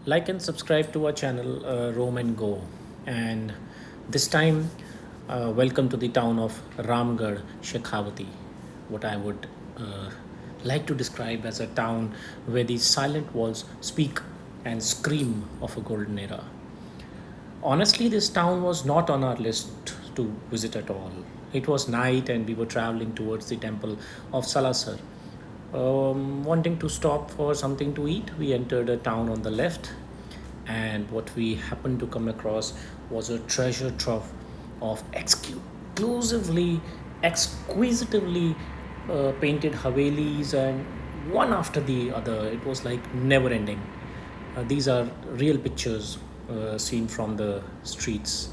Like and subscribe to our channel, Roam and Go. And this time, welcome to the town of Ramgarh Shekhawati, what I would uh, like to describe as a town where the silent walls speak and scream of a golden era. Honestly, this town was not on our list to visit at all. It was night and we were traveling towards the temple of Salasar. Wanting to stop for something to eat, we entered a town on the left, and what we happened to come across was a treasure trove of exquisitely painted havelis, and one after the other. It was like never ending. These are real pictures seen from the streets.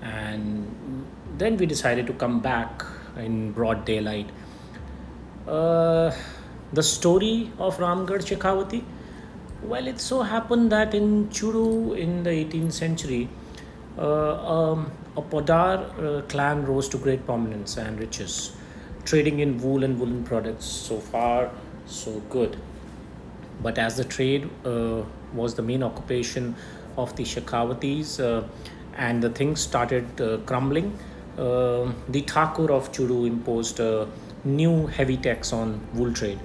And then we decided to come back in broad daylight. Uh, the story of Ramgarh Shekhawati? Well, it so happened that in Churu in the 18th century, a Poddar clan rose to great prominence and riches, trading in wool and woolen products. So far, so good. But as the trade was the main occupation of the Shekawatis, and the things started crumbling, the thakur of Churu imposed a new heavy tax on wool trade,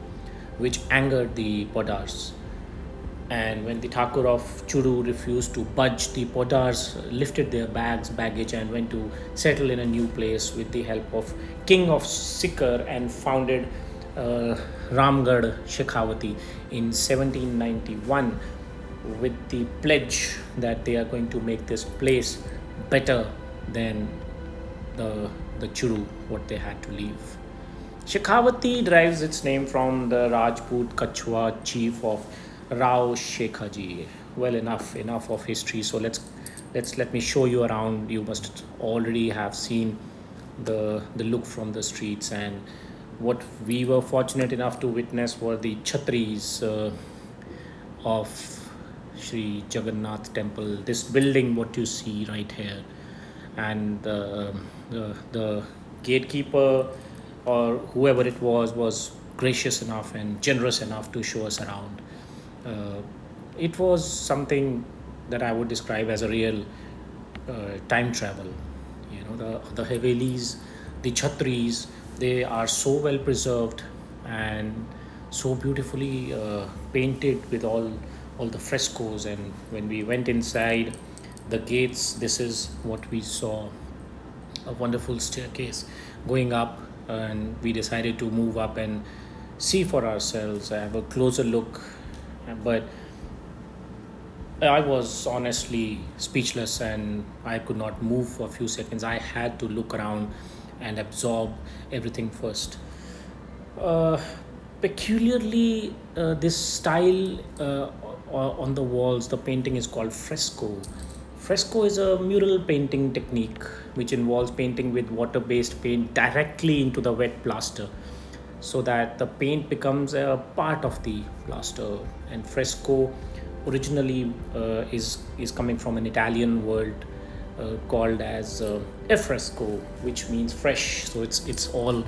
which angered the Poddars. And when the Thakur of Churu refused to budge, the Poddars lifted their baggage, and went to settle in a new place with the help of King of Sikar, and founded Ramgarh Shekhawati in 1791 with the pledge that they are going to make this place better than the Churu, what they had to leave. Shekhawati derives its name from the Rajput Kachwa chief of Rao Shekhaji. Well, enough of history. So let me show you around. You must already have seen the look from the streets, and what we were fortunate enough to witness were the chhatris of Sri Jagannath Temple. This building, what you see right here, and the gatekeeper or whoever it was gracious enough and generous enough to show us around. Uh, it was something that I would describe as a real time travel. You know, the Havelis, the Chhatris, they are so well preserved and so beautifully painted with all the frescoes. And when we went inside the gates, this is what we saw: a wonderful staircase going up, and we decided to move up and see for ourselves, have a closer look. But I was honestly speechless, and I could not move for a few seconds. I had to look around and absorb everything first. Uh, Peculiarly, this style on the walls, the painting is called fresco. Fresco is a mural painting technique which involves painting with water based paint directly into the wet plaster, so that the paint becomes a part of the plaster. And fresco originally is coming from an Italian word called as fresco, which means fresh. So it's all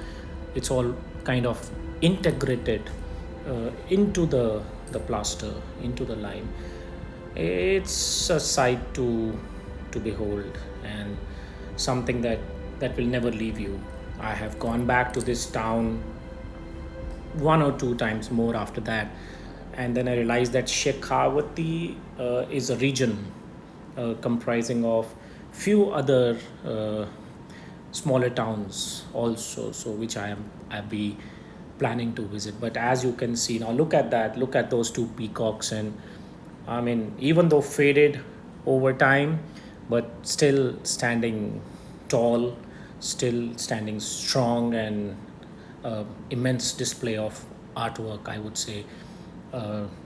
kind of integrated into the plaster, into the lime. It's a sight to behold, and something that will never leave you. I have gone back to this town one or two times more after that, and then I realized that Shekhawati is a region comprising of few other smaller towns also, so which I'll be planning to visit. But as you can see now, look at that, look at those two peacocks. And I mean, even though faded over time, but still standing tall, still standing strong, and immense display of artwork, I would say.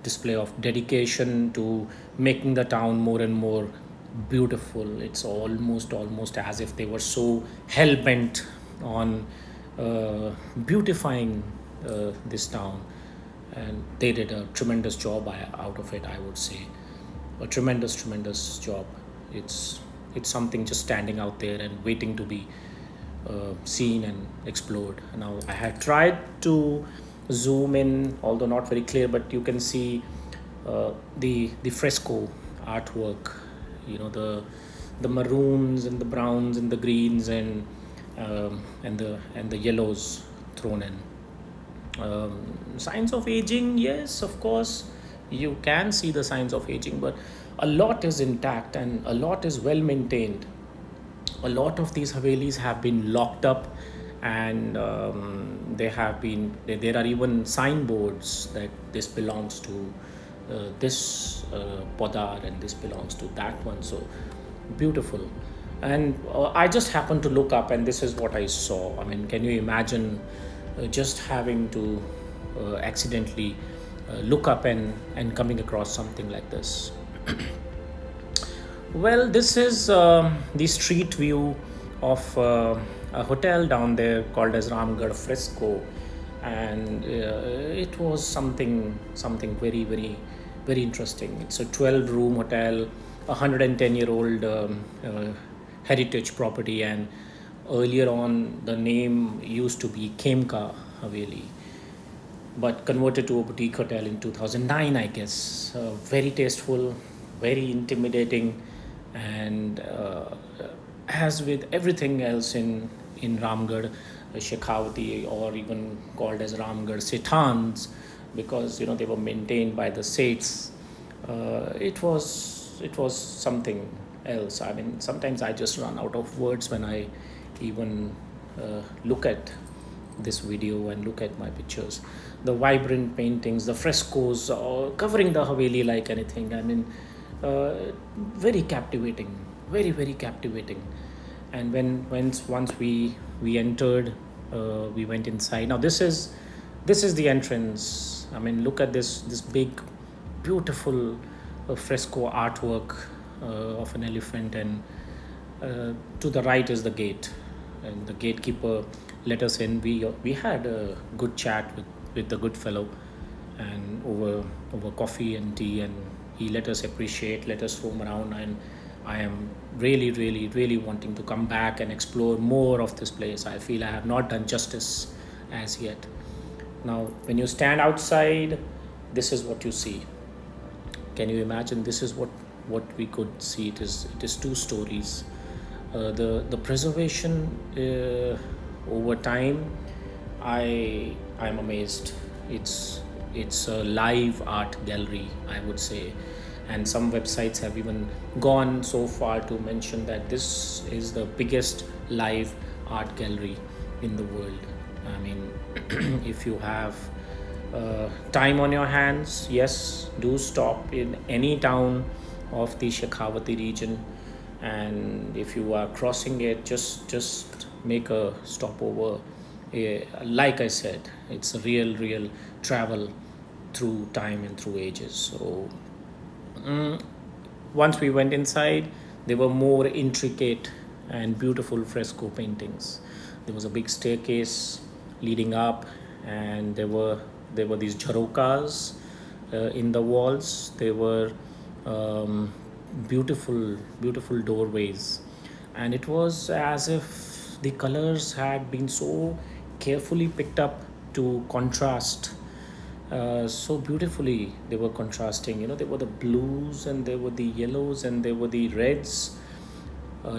Display of dedication to making the town more and more beautiful. It's almost as if they were so hell bent on beautifying this town, and they did a tremendous job out of it, I would say. A tremendous job. It's something just standing out there and waiting to be seen and explored. Now, I had tried to zoom in, although not very clear, but you can see The fresco artwork, the maroons and the browns and the greens and the yellows thrown in. Signs of aging, yes, of course, you can see the signs of aging, but a lot is intact and a lot is well maintained. A lot of these havelis have been locked up, and there are even signboards that this belongs to this Poddar and this belongs to that one. So beautiful. And I just happened to look up, and this is what I saw. I mean, can you imagine just having to accidentally look up and coming across something like this? Well, this is the street view of a hotel down there called as Ramgarh Fresco, and it was something very very interesting. It's a 12-room hotel, 110-year-old heritage property, and earlier on the name used to be Khemka Haveli, but converted to a boutique hotel in 2009, I guess. Very tasteful, very intimidating, and as with everything else in Ramgarh Shekhawati, or even called as Ramgarh Sethans, because they were maintained by the Seths. It was something else. I mean, sometimes I just run out of words when I even look at this video and look at my pictures. The vibrant paintings, the frescoes, covering the Haveli like anything. I mean, very captivating, very captivating. And once we entered, we went inside. Now this is the entrance. I mean, look at this big, beautiful fresco artwork of an elephant, and to the right is the gate, and the gatekeeper let us in. We had a good chat with the good fellow, and over coffee and tea, and he let us roam around, and I am really wanting to come back and explore more of this place. I feel I have not done justice as yet. Now, when you stand outside, this is what you see. Can you imagine? This is what we could see. It is 2 stories. The preservation over time, I'm amazed. It's a live art gallery, I would say, and some websites have even gone so far to mention that this is the biggest live art gallery in the world. I mean, if you have time on your hands, yes, do stop in any town of the Shekhawati region, and if you are crossing it, just make a stopover. Like I said, it's a real travel through time and through ages. So once we went inside, there were more intricate and beautiful fresco paintings. There was a big staircase leading up, and there were these jharokas in the walls. There were beautiful doorways, and it was as if the colors had been so carefully picked up to contrast so beautifully. They were contrasting. There were the blues, and there were the yellows, and there were the reds,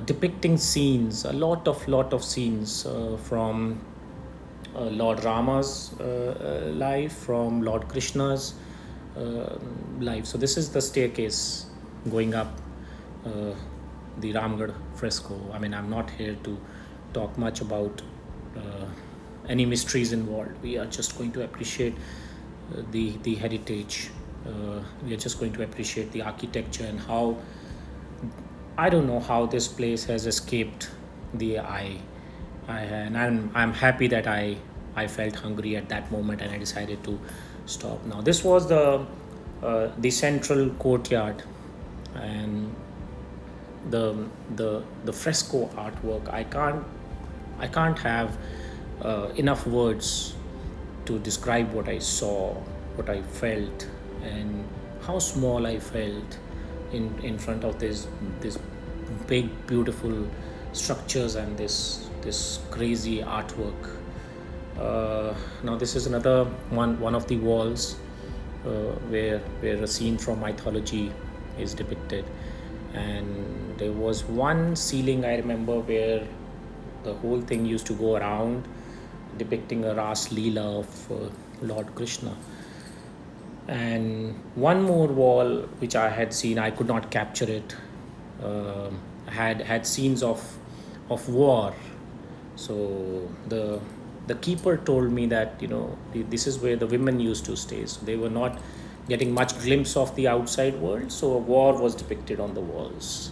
depicting scenes, a lot of scenes from Lord Rama's life, from Lord Krishna's life. So this is the staircase going up the Ramgarh fresco. I mean, I'm not here to talk much about any mysteries involved. We are just going to appreciate the heritage. We are just going to appreciate the architecture, and how, I don't know how this place has escaped the eye. And I'm happy that I felt hungry at that moment, and I decided to stop. Now this was the central courtyard, and the fresco artwork. I can't have enough words to describe what I saw, what I felt, and how small I felt in front of this big beautiful structures and this crazy artwork. Now this is another one of the walls where a scene from mythology is depicted. And there was one ceiling I remember where the whole thing used to go around, depicting a Ras Leela of Lord Krishna. And one more wall which I had seen, I could not capture it, had scenes of war. So the keeper told me that, this is where the women used to stay, so they were not getting much glimpse of the outside world, so a war was depicted on the walls.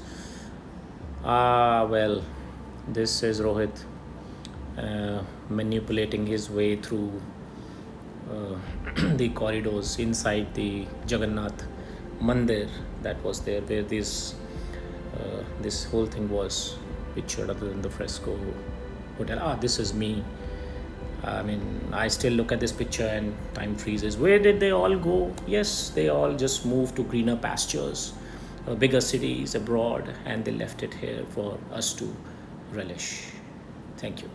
Well, this is Rohit manipulating his way through the corridors inside the Jagannath Mandir that was there, where this whole thing was pictured, other than the fresco hotel. This is me. I mean, I still look at this picture and time freezes. Where did they all go? Yes, they all just moved to greener pastures, bigger cities abroad, and they left it here for us to relish. Thank you.